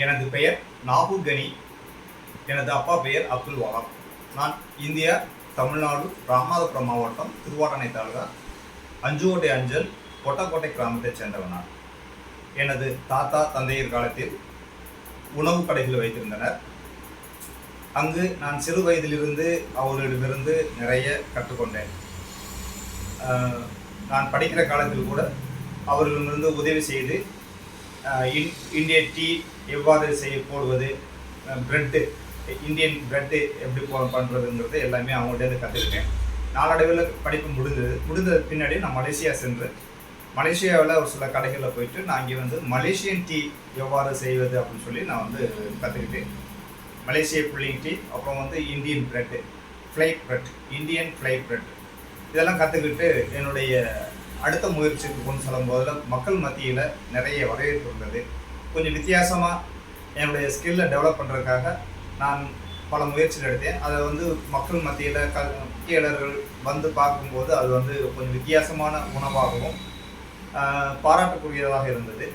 எனது பெயர் நாகூர் கனி. எனது அப்பா பெயர் அப்துல் வஹாப். நான் இந்தியா, தமிழ்நாடு, ராமநாதபுரம் மாவட்டம், திருவாரணை தாலுகா, அஞ்சுகோட்டை அஞ்சல், கொட்டக்கோட்டை கிராமத்தைச் சேர்ந்தவன் நான். எனது தாத்தா தந்தையர் காலத்தில் உணவு கடைகள் வைத்திருந்தனர். அங்கு நான் சிறு வயதிலிருந்து அவர்களிடமிருந்து நிறைய கற்றுக்கொண்டேன். நான் படிக்கிற காலத்தில் கூட அவர்களிடமிருந்து உதவி செய்து இந்தியன் டீ எவ்வாறு போடுவது, ப்ரெட்டு, இந்தியன் ப்ரெட்டு எப்படி பண்ணுறதுங்கிறது எல்லாமே அவங்கள்ட்ட கற்றுக்கிட்டேன். நாளடைவில் படிப்பு முடிந்த பின்னாடி நான் மலேசியா சென்று மலேசியாவில் ஒரு சில கடைகளில் போயிட்டு நான் இங்கே மலேசியன் டீ எவ்வாறு செய்வது அப்படின்னு சொல்லி நான் கற்றுக்கிட்டேன். மலேசிய புல்லிங் டீ, அப்புறம் Indian bread, flight bread, Indian flight bread இதெல்லாம் கற்றுக்கிட்டு என்னுடைய அடுத்த முயற்சிக்கு கொண்டு செல்லும் போதில் மக்கள் மத்தியில் நிறைய வரவேற்பு இருந்தது. கொஞ்சம் வித்தியாசமாக என்னுடைய ஸ்கில்லை டெவலப் பண்ணுறதுக்காக நான் பல முயற்சிகள் எடுத்தேன். அதை மக்கள் மத்தியில் முக்கியர்கள் பார்க்கும்போது அது கொஞ்சம் வித்தியாசமான உணவாகவும் பாராட்டக்கூடியதாக இருந்தது.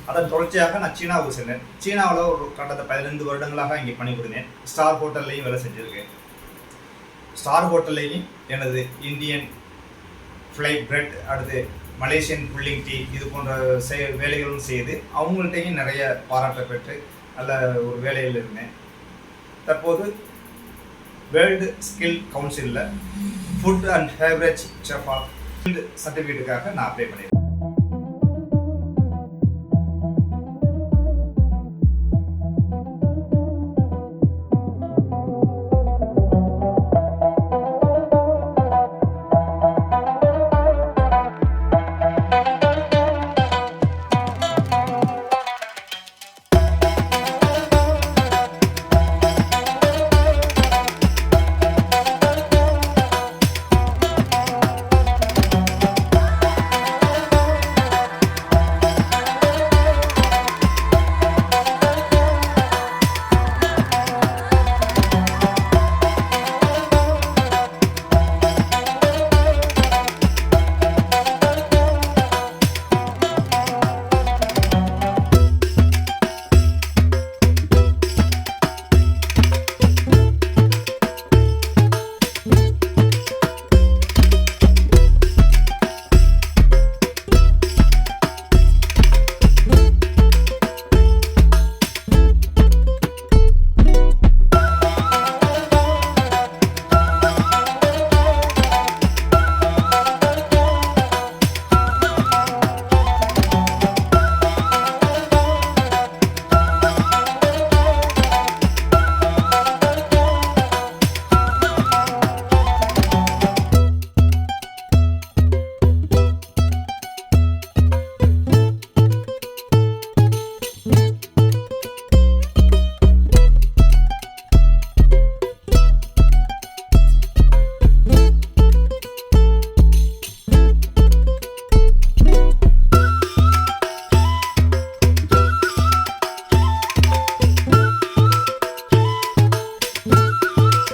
அதன் தொடர்ச்சியாக நான் சீனாவுக்கு சென்றேன். சீனாவில் ஒரு கடந்த 15 வருடங்களாக இங்கே பணிபுரிந்தேன். ஸ்டார் ஹோட்டல்லையும் வேலை செஞ்சுருக்கேன். ஸ்டார் ஹோட்டல்லையும் எனது இந்தியன் ஃப்ளைட் ப்ரெட், அடுத்து மலேசியன் புல்லிங் டீ இது போன்ற வேலைகளும் செய்து அவங்கள்ட்டையும் நிறைய பாராட்ட பெற்று நல்ல ஒரு வேலையில் இருந்தேன். தற்போது வேர்ல்டு ஸ்கில் கவுன்சிலில் ஃபுட் அண்ட் ஃபேவரேஜ் செஃப் ஆஃப் சர்டிஃபிகேட்டுக்காக நான் அப்ளை பண்ணியிருக்கேன்.